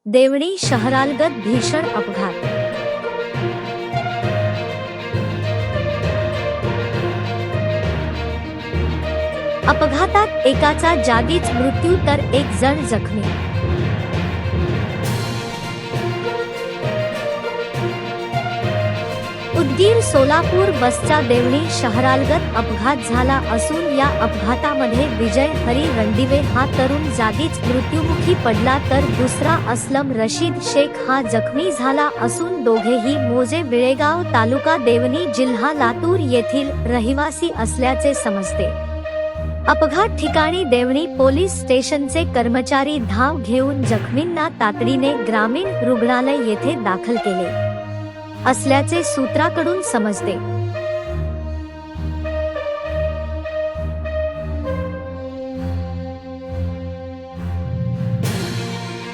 देवणी शहरालगत भीषण अपघात। अपघातात एकाचा जागीच मृत्यू तर एक जण जखमी। उदगीर सोलापूर बसचा देवणी शहरालगत अपघात झाला असून या अपघातामध्ये विजय हरी रणदिवे हा तरुण जागीच मृत्युमुखी पडला तर दुसरा असलम रशीद शेख हा जखमी झाला असून दोघेही मोजे विळेगाव तालुका देवणी जिल्हा लातूर येथील रहिवासी असल्याचे समजते। अपघात ठिकाणी देवणी पोलीस स्टेशनचे कर्मचारी धाव घेऊन जखमींना तातडीने ग्रामीण रुग्णालय येथे दाखल केले असल्याचे सूत्राकडून समजते।